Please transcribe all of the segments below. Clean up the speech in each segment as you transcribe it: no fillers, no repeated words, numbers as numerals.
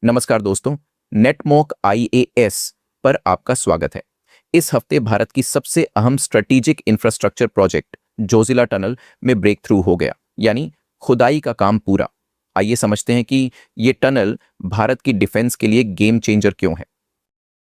नमस्कार दोस्तों। नेटमॉक आईएएस पर आपका स्वागत है। इस हफ्ते भारत की सबसे अहम strategic infrastructure project Zoji La tunnel में ब्रेक थ्रू हो गया, यानी खुदाई का काम पूरा। आइए समझते हैं कि ये टनल भारत की डिफेंस के लिए गेम चेंजर क्यों है।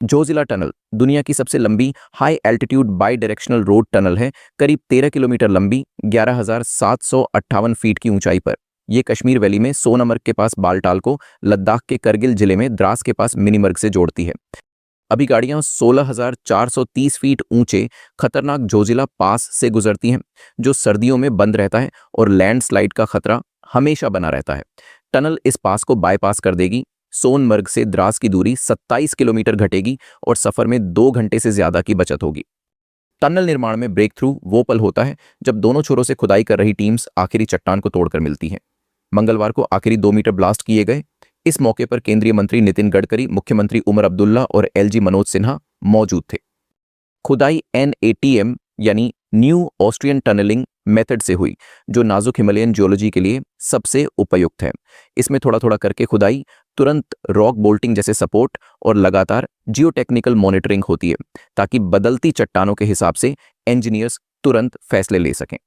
जोजिला टनल दुनिया की सबसे लंबी high altitude by directional road tunnel है। करीब 13 किलोमीटर लंबी, 11,758 फीट की ऊंचाई पर यह कश्मीर वैली में सोनमर्ग के पास बालटाल को लद्दाख के करगिल जिले में द्रास के पास मिनीमर्ग से जोड़ती है। अभी गाड़ियां 16,430 फीट ऊंचे खतरनाक जोजिला पास से गुजरती हैं, जो सर्दियों में बंद रहता है और लैंडस्लाइड का खतरा हमेशा बना रहता है। टनल इस पास को बाईपास कर देगी। सोनमर्ग से द्रास की दूरी 27 किलोमीटर घटेगी और सफर में 2 घंटे से ज्यादा की बचत होगी। टनल निर्माण में ब्रेक थ्रू वो पल होता है जब दोनों छोरों से खुदाई कर रही टीम्स आखिरी चट्टान को तोड़कर मिलती हैं। मंगलवार को आखिरी 2 मीटर ब्लास्ट किए गए। इस मौके पर केंद्रीय मंत्री नितिन गडकरी, मुख्यमंत्री उमर अब्दुल्ला और एलजी मनोज सिन्हा मौजूद थे। खुदाई एनएटीएम यानी न्यू ऑस्ट्रियन टनलिंग मेथड से हुई, जो नाजुक हिमालयन जियोलॉजी के लिए सबसे उपयुक्त है। इसमें थोड़ा थोड़ा करके खुदाई, तुरंत रॉक बोल्टिंग जैसे सपोर्ट और लगातार जियोटेक्निकल मॉनिटरिंग होती है, ताकि बदलती चट्टानों के हिसाब से इंजीनियर्स तुरंत फैसले ले सकें।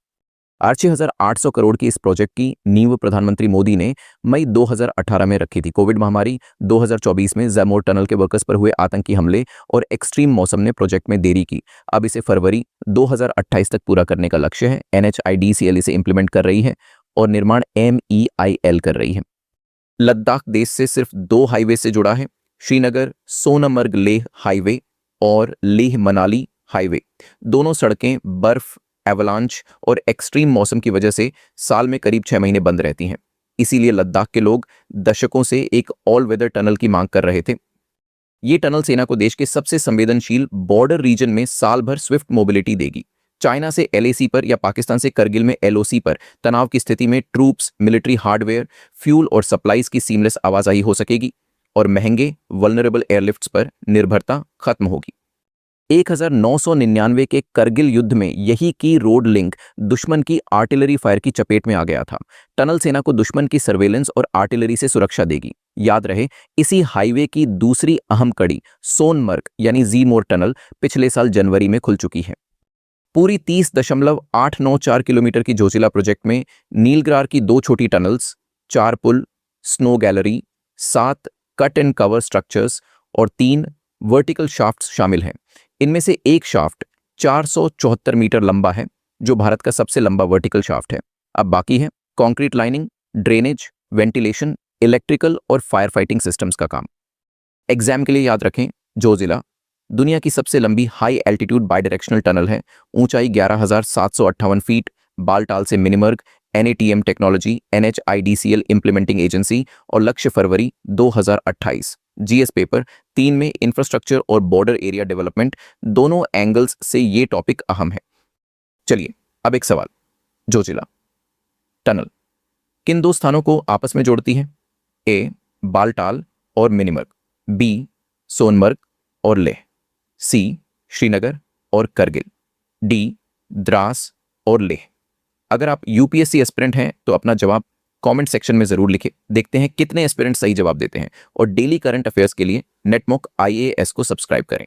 6,800 करोड़ की इस प्रोजेक्ट की नींव प्रधानमंत्री मोदी ने मई 2018 में रखी थी। कोविड महामारी 2024 में जैमोर टनल के वर्कर्स पर हुए आतंकी हमले और एक्सट्रीम मौसम ने प्रोजेक्ट में देरी की। अब इसे फरवरी 2028 तक पूरा करने का लक्ष्य है। NHIDCL इसे इंप्लीमेंट कर रही है और निर्माण MEIL कर रही है। लद्दाख देश से सिर्फ 2 हाईवे से जुड़ा है, श्रीनगर सोनमर्ग लेह हाईवे और लेह मनाली हाईवे। दोनों सड़कें बर्फ, एवलांच और एक्सट्रीम मौसम की वजह से साल में करीब 6 महीने बंद रहती हैं। इसीलिए लद्दाख के लोग दशकों से एक ऑल वेदर टनल की मांग कर रहे थे। ये टनल सेना को देश के सबसे संवेदनशील बॉर्डर रीजन में साल भर स्विफ्ट मोबिलिटी देगी। चाइना से LAC पर या पाकिस्तान से करगिल में LOC पर तनाव की स्थिति में ट्रूप्स, मिलिट्री हार्डवेयर, फ्यूल और सप्लाईज की सीमलेस आवाजाही हो सकेगी और महंगे वल्नरेबल एयरलिफ्ट्स पर निर्भरता खत्म होगी। 1999 के करगिल युद्ध में यही की रोड लिंक दुश्मन की आर्टिलरी फायर की चपेट में आ गया था। टनल सेना को दुश्मन की सर्वेलेंस और आर्टिलरी से सुरक्षा देगी। याद रहे, इसी हाईवे की दूसरी अहम कड़ी सोनमर्ग यानी ज़ीमोर टनल पिछले साल जनवरी में खुल चुकी है। पूरी 30.894 किलोमीटर की जोजिला प्रोजेक्ट में नीलग्रार की 2 छोटी टनल्स, 4 पुल, snow gallery, 7 cut and cover structures और 3 वर्टिकल शाफ्ट्स शामिल हैं। इनमें से एक शाफ्ट 474 मीटर लंबा है, जो भारत का सबसे लंबा वर्टिकल शाफ्ट है। अब बाकी है concrete lining, drainage, ventilation, electrical और फायर फाइटिंग सिस्टम्स का काम। एग्जाम के लिए याद रखें, जोजिला दुनिया की सबसे लंबी high altitude by directional tunnel है। ऊंचाई 11,758 फीट। बालटाल से Minimarg, NATM technology, NHIDCL implementing agency और लक्ष्य फरवरी 2028। GS पेपर 3 में इंफ्रास्ट्रक्चर और बॉर्डर एरिया डेवलपमेंट, दोनों एंगल्स से ये टॉपिक अहम है। चलिए अब एक सवाल। जोजिला टनल किन 2 स्थानों को आपस में जोड़ती है? A बालटाल और मिनीमर्ग, B सोनमर्ग और लेह, C श्रीनगर और करगिल, D द्रास और लेह। अगर आप UPSC एस्पिरेंट हैं तो अपना जवाब कमेंट सेक्शन में जरूर लिखें। देखते हैं कितने एस्पिरेंट सही जवाब देते हैं। और डेली करंट अफेयर्स के लिए नेटमॉक IAS को सब्सक्राइब करें।